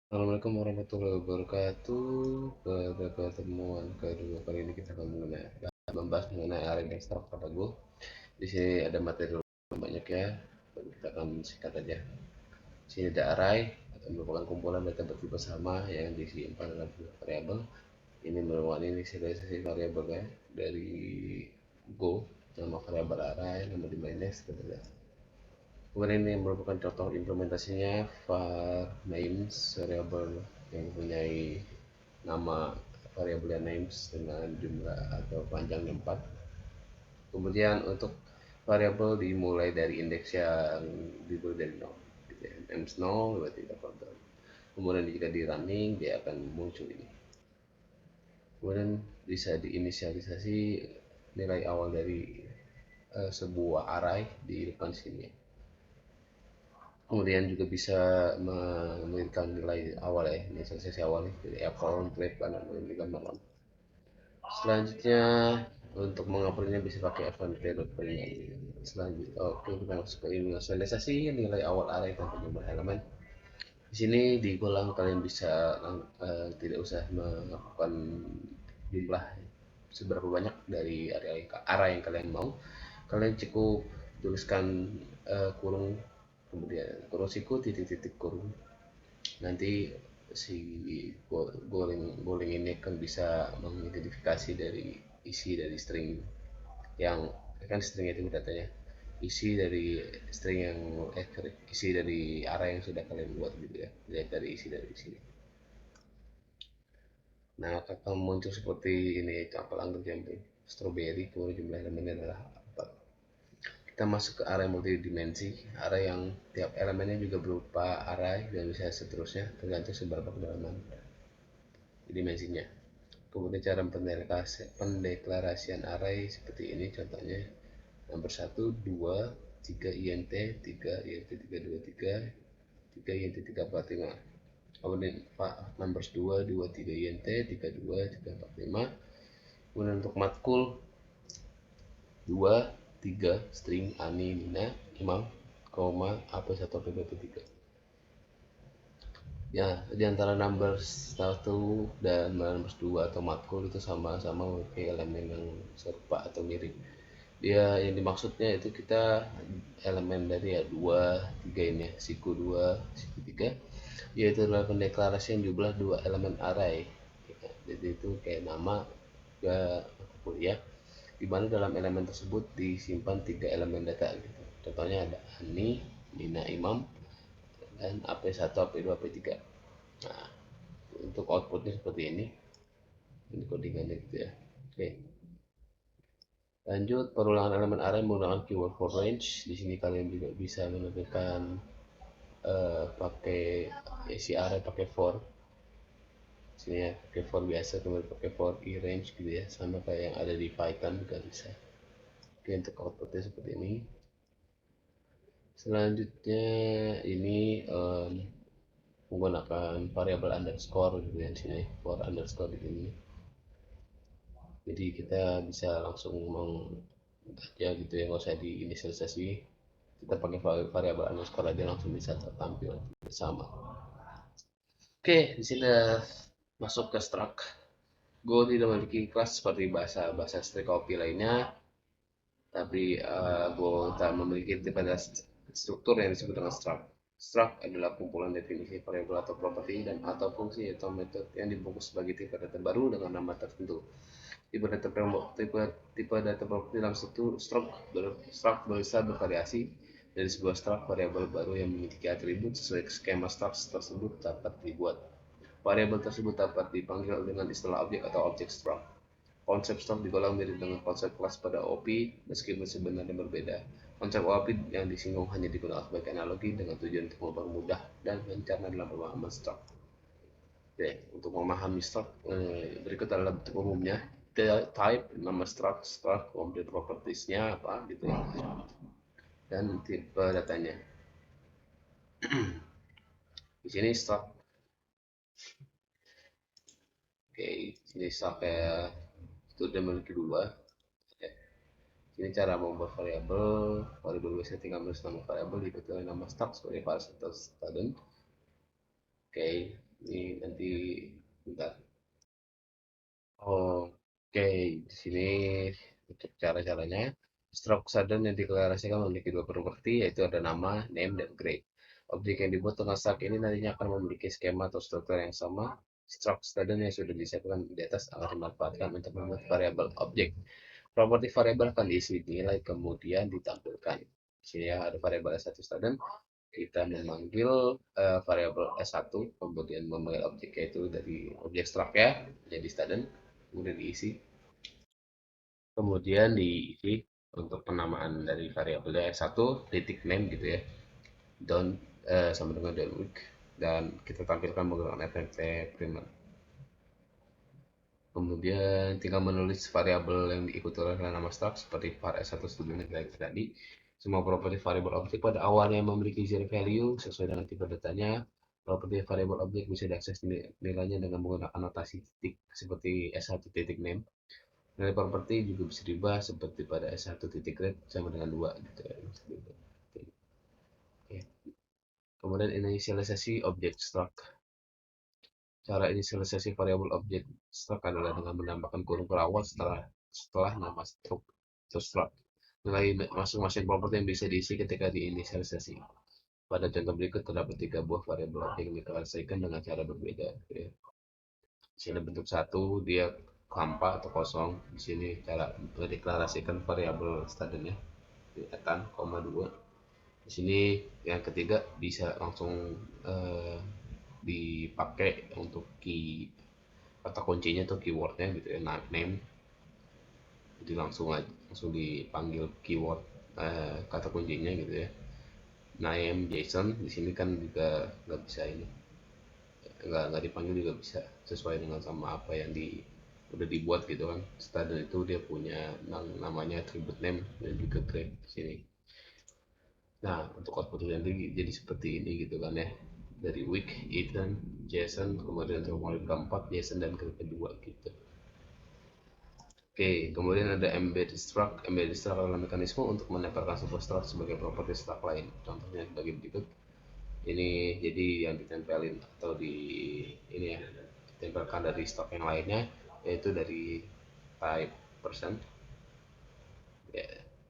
Assalamualaikum warahmatullahi wabarakatuh. Pada pertemuan kedua kali ini kita akan membahas mengenai array dan struct variable. Di sini ada materi banyak ya. Kita akan singkat aja. Di sini ada array atau merupakan kumpulan data bertipe sama yang disimpan dalam variabel. Ini merupakan inisialisasi variabel ya dari Go, nama variabel array, nama domainnya seperti itu. Kemudian ini merupakan contoh implementasinya var names variable yang mempunyai nama variabel names dengan jumlah atau panjangnya 4. Kemudian untuk variabel dimulai dari indeks yang dimulai dari 0 gitu ya. Names 0 berarti dapat. Kemudian jika di running dia akan muncul ini. Kemudian bisa diinisialisasi nilai awal dari sebuah array di depan sini. Kemudian juga bisa memberikan nilai awal ya, inisialisasi awal dari account, trade, dan memberikan malam. Selanjutnya untuk mengoperasinya bisa pakai fmt.py. Selanjutnya, oke, kita masuk ke inisialisasi nilai awal array tanpa jumlah elemen. Di sini di kolom kalian bisa tidak usah melakukan jumlah seberapa banyak dari array yang kalian mau. Kalian cukup tuliskan kurung, kemudian kurung siku titik-titik kurung. Nanti si goling ini akan bisa mengidentifikasi dari isi dari string yang kan string itu datanya, isi dari string yang isi dari array yang sudah kalian buat gitu ya, lihat dari isi dari sini. Nah, akan muncul seperti ini, apel anggur camping strawberry, kemudian jumlah elemennya adalah 4. Kita masuk ke array multidimensi, array yang tiap elemennya juga berupa array dan bisa seterusnya tergantung seberapa kedalaman dimensinya. Kemudian cara pendeklarasian array seperti ini contohnya. Nomor 1, 2, 3 int, 3 int 323, 3 int 345. Kemudian numbers 2, 2, 3 int, 32, 345. Kemudian untuk matkul 2, 3 string ani, nina, imam, koma, AP1, PP3. Ya, di antara numbers 1 dan numbers 2 atau matkul itu sama-sama memiliki elemen yang serupa atau mirip. Dia yang dimaksudnya itu kita elemen dari ya 2, 3 ini ya, siku 2, siku 3, yaitu adalah pendeklarasian jumlah 2 elemen array. Jadi itu kayak nama juga kuliah di mana dalam elemen tersebut disimpan 3 elemen data gitu. Contohnya ada Ani, Nina, Imam, dan AP1, AP2, AP3. Nah, untuk outputnya seperti ini. Ini codingannya gitu ya. Oke. Lanjut, perulangan elemen array menggunakan keyword for range. Di sini kalian juga bisa menampilkan pakai isi array pakai for. Sini ya, pakai for biasa, kemudian pakai for i range gitu ya, sama kayak yang ada di Python juga bisa. Oke, untuk outputnya seperti ini. Selanjutnya ini menggunakan variabel underscore gitu ya, di sini for underscore di sini. Jadi kita bisa langsung ya gitu ya, nggak usah diinisialisasi, kita pakai variabel underscore aja langsung bisa tertampil bersama. Oke, di sini masuk ke struct. Go tidak memiliki kelas seperti bahasa strict copy lainnya, tapi Go tak memiliki tipe struktur yang disebut dengan struct. Struct adalah kumpulan definisi variabel atau properti dan atau fungsi atau metode yang dibungkus sebagai tipe data baru dengan nama tertentu. Tipe data properti dalam struct bisa bervariasi. Dari sebuah struct, variabel baru yang memiliki atribut sesuai skema struct tersebut dapat dibuat. Variabel tersebut dapat dipanggil dengan istilah objek atau object struct. Konsep struct digolong mirip dengan konsep kelas pada OP, meskipun sebenarnya berbeda. Konsep OP yang disinggung hanya digunakan sebagai analogi dengan tujuan untuk mempermudah dan mencerna dalam pemahaman struct. Oke, untuk memahami struct berikut adalah bentuk umumnya. Type, nama struct, kemudian propertiesnya apa gitu ya, dan tipe datanya. Di sini struct. Oke, sini struct itu udah memiliki dua. Ini cara membuat variabel biasanya tinggal menulis nama variabel diikuti oleh nama struct sebagai variable student. Oke, Ini nanti bentar. Oke, di sini untuk cara-caranya. Struct sudden yang deklarasikan memiliki dua properti, yaitu ada nama, name, dan grade. Objek yang dibuat dengan struct ini nantinya akan memiliki skema atau struktur yang sama. Struct sudden yang sudah disiapkan di atas akan dimanfaatkan untuk membuat variabel objek. Properti variabel akan diisi nilai kemudian ditampilkan. Di sini ada variabel S1 student. Kita memanggil variabel S1, kemudian memanggil objek yaitu dari objek struct ya, jadi student, kemudian diisi. Kemudian diisi untuk penamaan dari variabelnya S1 titik name gitu ya, down sama dengan down week, dan kita tampilkan menggunakan fmt primer. Kemudian tinggal menulis variabel yang diikuti oleh nama struct seperti var S1 student tadi. Semua properti variabel objek pada awalnya memiliki zero value sesuai dengan tipe datanya. Properti variabel objek bisa diakses nilainya dengan menggunakan notasi titik seperti S1 titik name. Nilai properti juga bisa dibahas seperti pada S1 titik grade sama dengan 2 gitu ya. Oke. Kemudian inisialisasi objek struct. Cara inisialisasi variabel objek struct adalah dengan menambahkan kurung perawat setelah nama struct atau struct. Nilai masing-masing properti yang bisa diisi ketika diinisialisasi. Pada contoh berikut terdapat 3 buah variabel objek yang diklasifkan dengan cara berbeda. Di sini bentuk 1 dia hampa atau kosong. Di sini cara mendeklarasikan variabel standarnya dikatakan, 2. Di sini yang ketiga bisa langsung dipakai untuk kata kuncinya atau keywordnya gitu ya, name. Jadi langsung dipanggil keyword kata kuncinya gitu ya. Name JSON di sini kan juga nggak bisa ini, nggak dipanggil juga bisa, sesuai dengan sama apa yang udah dibuat gitu kan. Standard itu dia punya namanya attribute name dan juga grade di sini. Nah, untuk output nanti jadi seperti ini gitu kan ya. Dari week, Ethan, JSON, kemudian untuk model keempat, JSON, dan kedua gitu. Oke, kemudian ada embedded struct. Embedded struct adalah mekanisme untuk menempelkan sebuah struct sebagai properti struct lain. Contohnya sebagai berikut. Ini jadi yang ditempelin atau ini ya, ditempelkan dari struct yang lainnya, yaitu dari type person. Ya,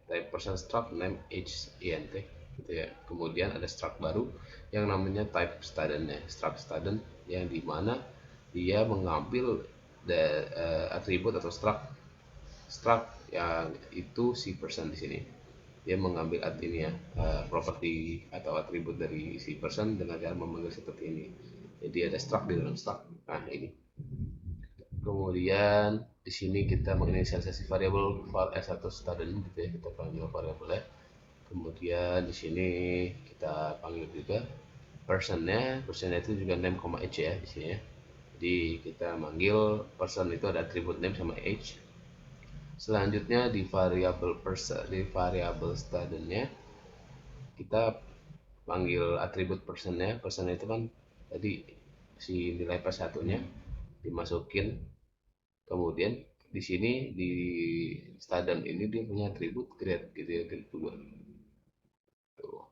type person struct name age int gitu ya. Kemudian ada struct baru yang namanya type student ya, struct student, yang dimana dia mengambil atribut atau struct yang itu si person di sini. Dia mengambil ini ya, properti atau atribut dari si person dengan cara memanggil seperti ini. Jadi ada struct di dalam struct. Nah, ini. Kemudian di sini kita menginisialisasi variabel var s1 student gitu ya, kita panggil variabelnya. Kemudian di sini kita panggil juga personnya itu juga name, age ya di sini ya. Jadi kita manggil person itu ada atribut name sama age. Selanjutnya di variabel studentnya kita panggil atribut personnya. Person itu kan tadi si nilai per nya dimasukin. Kemudian di sini di student ini dia punya atribut grade gitu ya, grade 2. Tuh.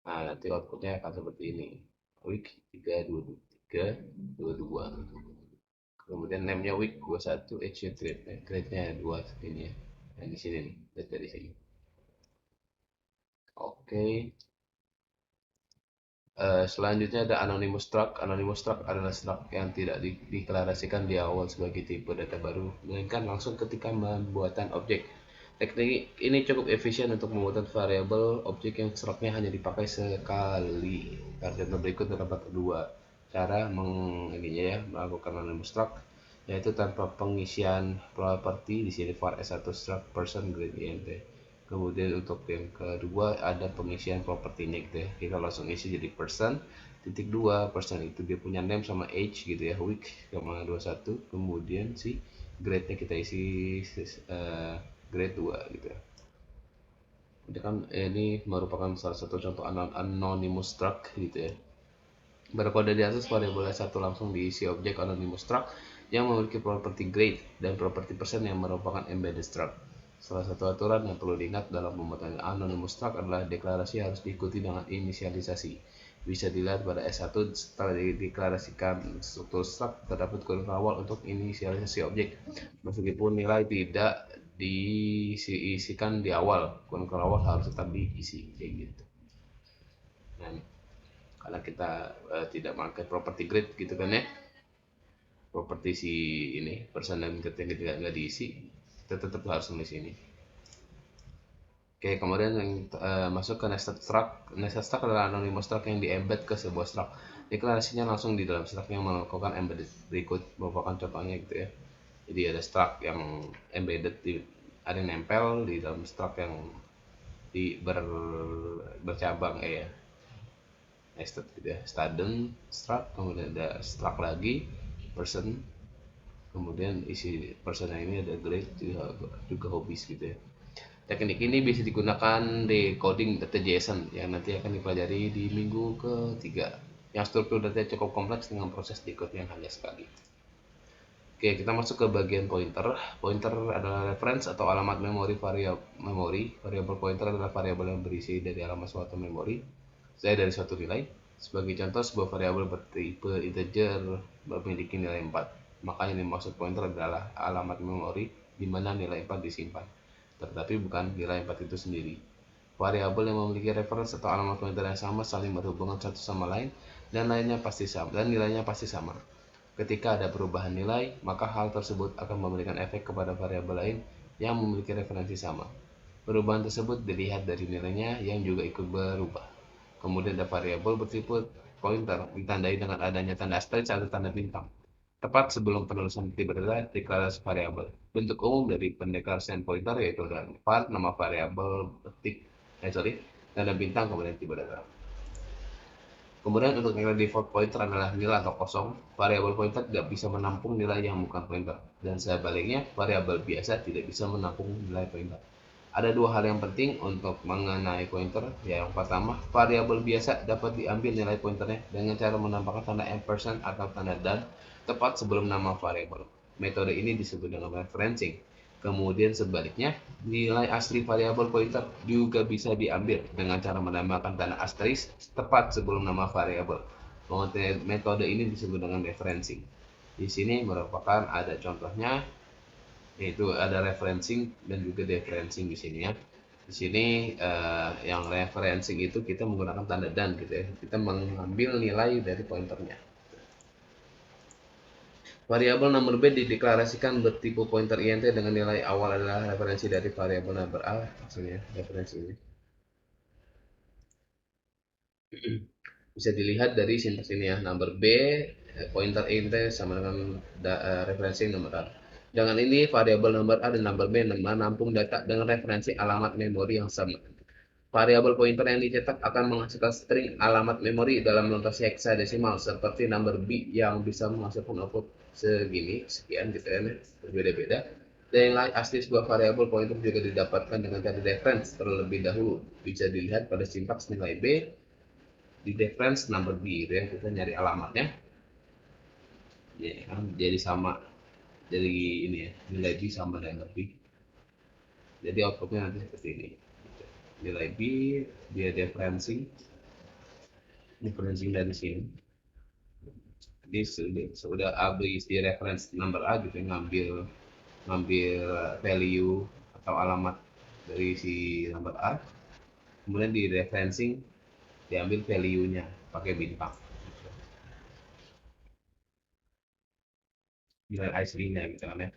Nah, nanti outputnya akan seperti ini. Week 3, 2, 2. Kemudian name-nya week 21, age-nya grade-nya 2 ini ya. Yang di sini nih, dari sini. Oke. Selanjutnya ada anonymous struct. Anonymous struct adalah struct yang tidak dideklarasikan di awal sebagai tipe data baru, melainkan langsung ketika pembuatan objek. Teknik ini cukup efisien untuk membuat variabel objek yang structnya hanya dipakai sekali. Pada contoh berikut terdapat dua cara melakukan anonymous struct, yaitu tanpa pengisian properti. Di sini var s1 struct person grade int. Kemudian untuk yang kedua ada pengisian propertinya gitu ya, kita langsung isi jadi person titik 2. Person itu dia punya name sama age gitu ya, week sama 21. Kemudian si grade nya kita isi grade 2 gitu ya. Jadi kan ini merupakan salah satu contoh anonymous struct gitu ya. Pada kode di atas variabel S1 langsung diisi objek anonymous struct yang memiliki properti grade dan properti person yang merupakan embedded struct. Salah satu aturan yang perlu diingat dalam pembuatan anonymous struct adalah deklarasi harus diikuti dengan inisialisasi. Bisa dilihat pada S1 setelah dideklarasikan struktur struct terdapat kode awal untuk inisialisasi objek meskipun nilai tidak diisikan di awal, kode awal harus tetap diisi kayak gitu. Nah, karena kita tidak pakai property grid gitu kan ya, properti si ini person dan ketika nggak diisi, kita tetap harus nulis ini. Oke, kemudian yang masuk ke nested struct. Nested struct adalah anonymous struct yang di-embed ke sebuah struct. Deklarasinya langsung di dalam struct yang melakukan embedded. Berikut merupakan contohnya gitu ya. Jadi ada struct yang embedded ada yang nempel di dalam struct yang bercabang ya. Nested gitu ya. Student struct, kemudian ada struct lagi person, kemudian isi person ini ada grade juga hobbies gitu ya. Teknik ini bisa digunakan di coding data JSON yang nanti akan dipelajari di minggu ketiga. Yang struktur data cukup kompleks dengan proses decode yang hanya sekali. Oke, kita masuk ke bagian pointer. Pointer adalah reference atau alamat memori variabel. Variabel pointer adalah variabel yang berisi dari alamat suatu memori, dari suatu nilai. Sebagai contoh, sebuah variabel bertipe integer memiliki nilai 4. Maka yang dimaksud pointer adalah alamat memori di mana nilai 4 disimpan, tetapi bukan nilai 4 itu sendiri. Variabel yang memiliki reference atau alamat pointer yang sama saling berhubungan satu sama lain dan nilainya pasti sama. Ketika ada perubahan nilai, maka hal tersebut akan memberikan efek kepada variabel lain yang memiliki referensi sama. Perubahan tersebut dilihat dari nilainya yang juga ikut berubah. Kemudian ada variabel bertipe pointer ditandai dengan adanya tanda asterisk atau tanda bintang tepat sebelum penulisan tipe data deklarasi variabel. Bentuk umum dari pendeklarasian pointer yaitu var, nama variabel, tanda bintang, kemudian tipe data. Kemudian untuk nilai default pointer adalah nil atau kosong. Variabel pointer tidak bisa menampung nilai yang bukan pointer, dan sebaliknya variabel biasa tidak bisa menampung nilai pointer. Ada dua hal yang penting untuk mengenai pointer. Yang pertama, variabel biasa dapat diambil nilai pointernya dengan cara menambahkan tanda ampersand atau tanda dan tepat sebelum nama variabel. Metode ini disebut dengan referencing. Kemudian sebaliknya, nilai asli variabel pointer juga bisa diambil dengan cara menambahkan tanda asterisk tepat sebelum nama variabel. Metode ini disebut dengan referencing. Di sini merupakan ada contohnya, yaitu ada referencing dan juga dereferencing di sini ya. Di sini yang referencing itu kita menggunakan tanda dan gitu ya. Kita mengambil nilai dari pointernya. Variabel number B dideklarasikan bertipe pointer int dengan nilai awal adalah referensi dari variabel number A, maksudnya referensi ini. Bisa dilihat dari sintaks ini ya, number B pointer int sama dengan referensi number A. Dengan ini variabel number A dan number B menampung data dengan referensi alamat memori yang sama. Variabel pointer yang dicetak akan menghasilkan string alamat memori dalam notasi hexadesimal seperti number B yang bisa menghasilkan output segini, sekian gitu ya, berbeda-beda. Dan yang lain asli sebuah variabel pointer juga didapatkan dengan cara reference terlebih dahulu. Bisa dilihat pada sintaks nilai B di reference number B gitu ya, kita nyari alamatnya. Ya, kan? Jadi sama, jadi ini ya, nilai B sama dengan B. Jadi outputnya nanti seperti ini. Nilai B dia differencing dari sini. Jadi sudah A di reference number A gitu, ngambil value atau alamat dari si number A, kemudian di referencing diambil value-nya pakai bintang, nilai aslinya gitu kan ya.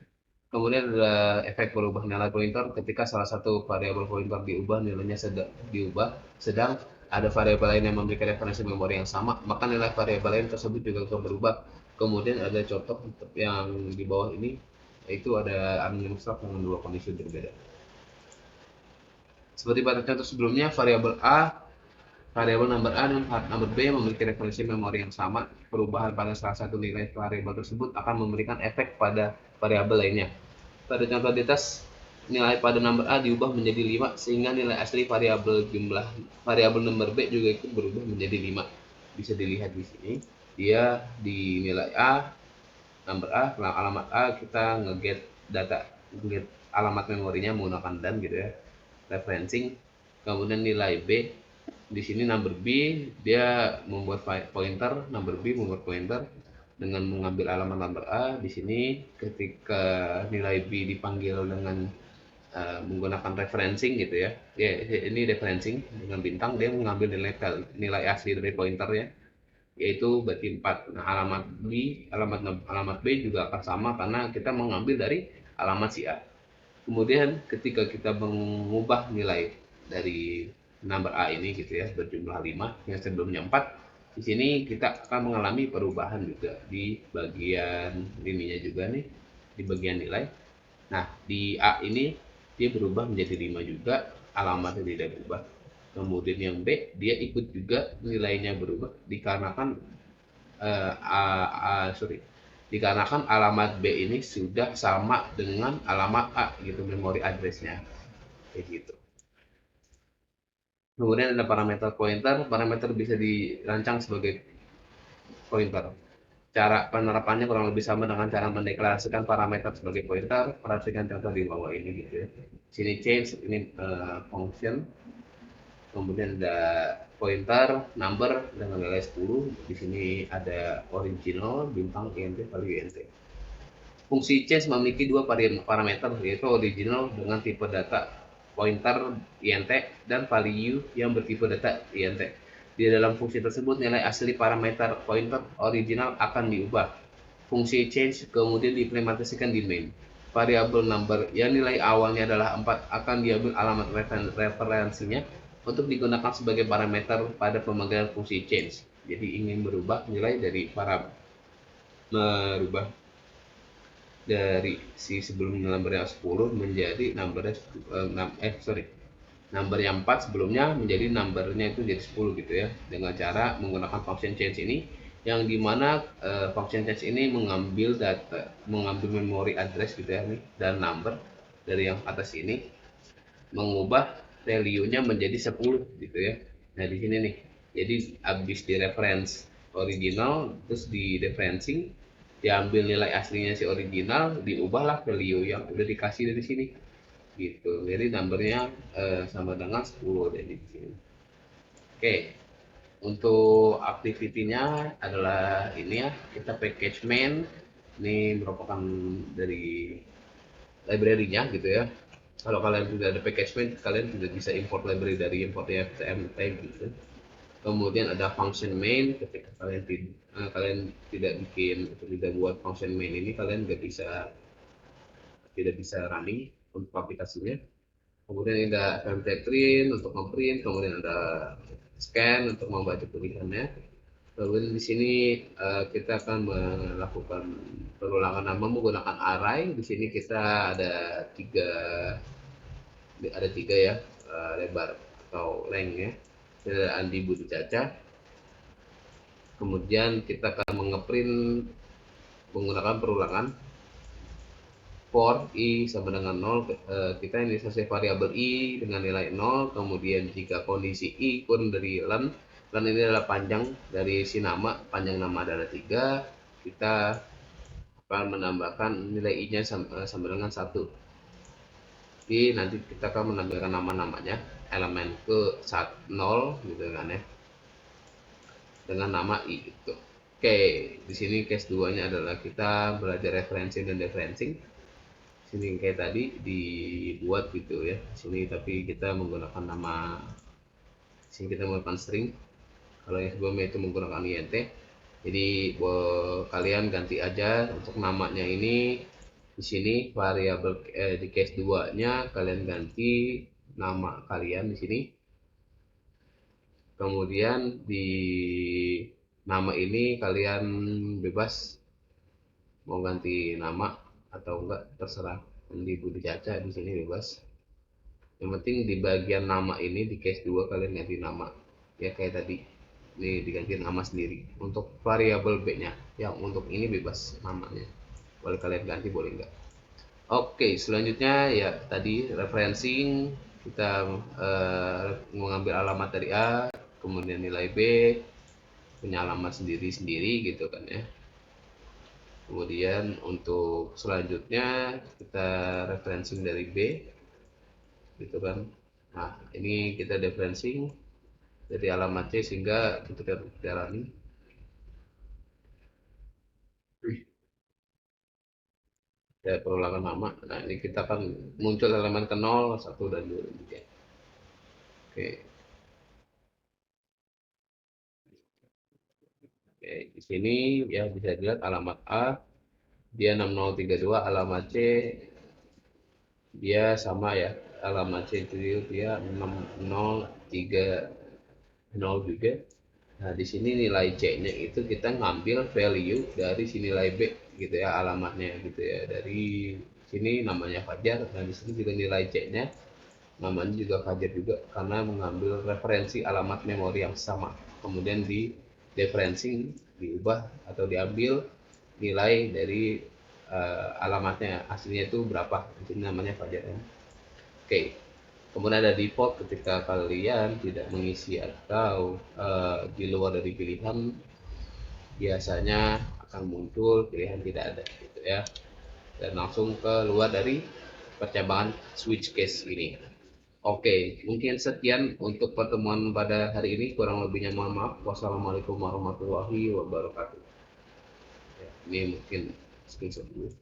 Kemudian ada efek berubah nilai pointer ketika salah satu variabel pointer diubah, nilainya diubah, sedang ada variabel lain yang memiliki referensi memori yang sama, maka nilai variabel lain tersebut juga akan berubah. Kemudian ada contoh yang di bawah ini, yaitu ada anonymous struct dengan dua kondisi berbeda. Seperti pada contoh sebelumnya, variabel number A dan number B memiliki referensi memori yang sama. Perubahan pada salah satu nilai variabel tersebut akan memberikan efek pada variabel lainnya. Pada contoh di atas, nilai pada number A diubah menjadi 5 sehingga nilai asli variabel number B juga ikut berubah menjadi 5. Bisa dilihat di sini. Dia di nilai A, number A, alamat A kita nge-get alamat memorinya menggunakan dan gitu ya. Referencing. Kemudian nilai B di sini number B dia membuat pointer, number B membuat pointer dengan mengambil alamat number A. Di sini ketika nilai B dipanggil dengan menggunakan referencing gitu ya. Ini referencing dengan bintang, dia mengambil nilai asli dari pointer ya, yaitu berarti 4. Nah, alamat B juga akan sama karena kita mengambil dari alamat si A. Kemudian ketika kita mengubah nilai dari number A ini gitu ya berjumlah 5 yang sebelumnya 4, di sini kita akan mengalami perubahan juga di bagian ininya juga nih, di bagian nilai. Nah, di A ini dia berubah menjadi 5 juga, alamatnya tidak berubah. Kemudian yang B dia ikut juga nilainya berubah dikarenakan dikarenakan alamat B ini sudah sama dengan alamat A gitu, memori addressnya kayak gitu. Kemudian ada parameter pointer. Parameter bisa dirancang sebagai pointer. Cara penerapannya kurang lebih sama dengan cara mendeklarasikan parameter sebagai pointer. Perhatikan contoh di bawah ini gitu ya. Sini change, ini function. Kemudian ada pointer, number dengan nilai 10. Di sini ada original, bintang, int, value int. Fungsi change memiliki dua parameter, yaitu original dengan tipe data pointer int dan value yang bertipe data int. Di dalam fungsi tersebut, nilai asli parameter pointer original akan diubah. Fungsi change kemudian diimplementasikan di main. Variabel number yang nilai awalnya adalah 4 akan diambil alamat referensinya untuk digunakan sebagai parameter pada pemanggilan fungsi change. Jadi ingin berubah nilai dari merubah dari si sebelum number yang 10 menjadi number number yang 4 sebelumnya menjadi numbernya itu jadi 10 gitu ya, dengan cara menggunakan function change ini, yang dimana function change ini mengambil memori address gitu ya nih, dan number dari yang atas ini, mengubah value-nya menjadi 10 gitu ya. Nah di sini nih, jadi habis di reference original terus di referencing, diambil nilai aslinya si original, diubahlah value yang udah dikasih dari sini gitu. Jadi numbernya sama dengan 10 dari sini. Oke, untuk activity-nya adalah ini ya, kita package main. Ini merupakan dari library-nya gitu ya. Kalau kalian tidak ada package main, kalian tidak bisa import library dari importnya FTM type gitu. Kemudian ada function main. Ketika kalian tidak bikin atau tidak buat function main ini, kalian tidak bisa running untuk aplikasinya. Kemudian ada FMT print untuk memprint, kemudian ada scan untuk membaca tulisannya. Kemudian di sini kita akan melakukan perulangan nama menggunakan array. Di sini kita ada tiga ya, lebar atau length-nya. Ada Andi Budi Caca. Kemudian kita akan mengeprint menggunakan perulangan for i sama dengan 0. Kita inisialisasi variabel i dengan nilai 0. Kemudian jika kondisi i kurang dari len ini adalah panjang dari si nama, panjang nama adalah 3, kita akan menambahkan nilai i nya sama dengan 1. Jadi nanti kita akan menambahkan nama-namanya elemen ke 0 gitu kan ya, dengan nama i gitu. Oke, di sini case 2 nya adalah kita belajar referencing dan deferencing. Sini kayak tadi dibuat gitu ya, sini tapi kita menggunakan nama, sini kita menggunakan string. Kalau yang sebelumnya itu menggunakan int. Jadi kalian ganti aja untuk namanya ini. Di sini variabel di case 2 nya kalian ganti nama kalian di sini. Kemudian di nama ini kalian bebas mau ganti nama atau enggak, terserah. Di Budi Caca di sini bebas. Yang penting di bagian nama ini di case 2 kalian ganti nama ya, kayak tadi ini diganti nama sendiri. Untuk variabel B nya yang untuk ini bebas namanya, boleh kalian ganti boleh enggak. Oke, selanjutnya ya tadi referencing, kita mengambil alamat dari A, kemudian nilai B, punya alamat sendiri-sendiri gitu kan ya. Kemudian untuk selanjutnya kita referencing dari B gitu kan. Nah ini kita referencing dari alamat C sehingga ketika dijalani ya perulangan lama. Nah ini kita kan muncul elemen ke 0, 1 dan 2 dan 3. Oke. Oke, di sini ya bisa dilihat alamat A dia 6032, alamat C dia sama ya, alamat C itu dia 6030 juga. Nah di sini nilai C-nya itu kita ngambil value dari si nilai B gitu ya, alamatnya gitu ya, dari sini namanya Fajar. Nah di sini juga nilai C-nya namanya juga Fajar juga karena mengambil referensi alamat memori yang sama, kemudian di differencing, diubah atau diambil nilai dari alamatnya aslinya itu berapa, ini namanya Fajar ya. Oke, kemudian ada default ketika kalian tidak mengisi atau di luar dari pilihan, biasanya akan muncul pilihan tidak ada gitu ya, dan langsung keluar dari percabangan switch case ini. Oke, mungkin sekian untuk pertemuan pada hari ini, kurang lebihnya mohon maaf. Wassalamualaikum warahmatullahi wabarakatuh. Ya, ini mungkin screenshot dulu.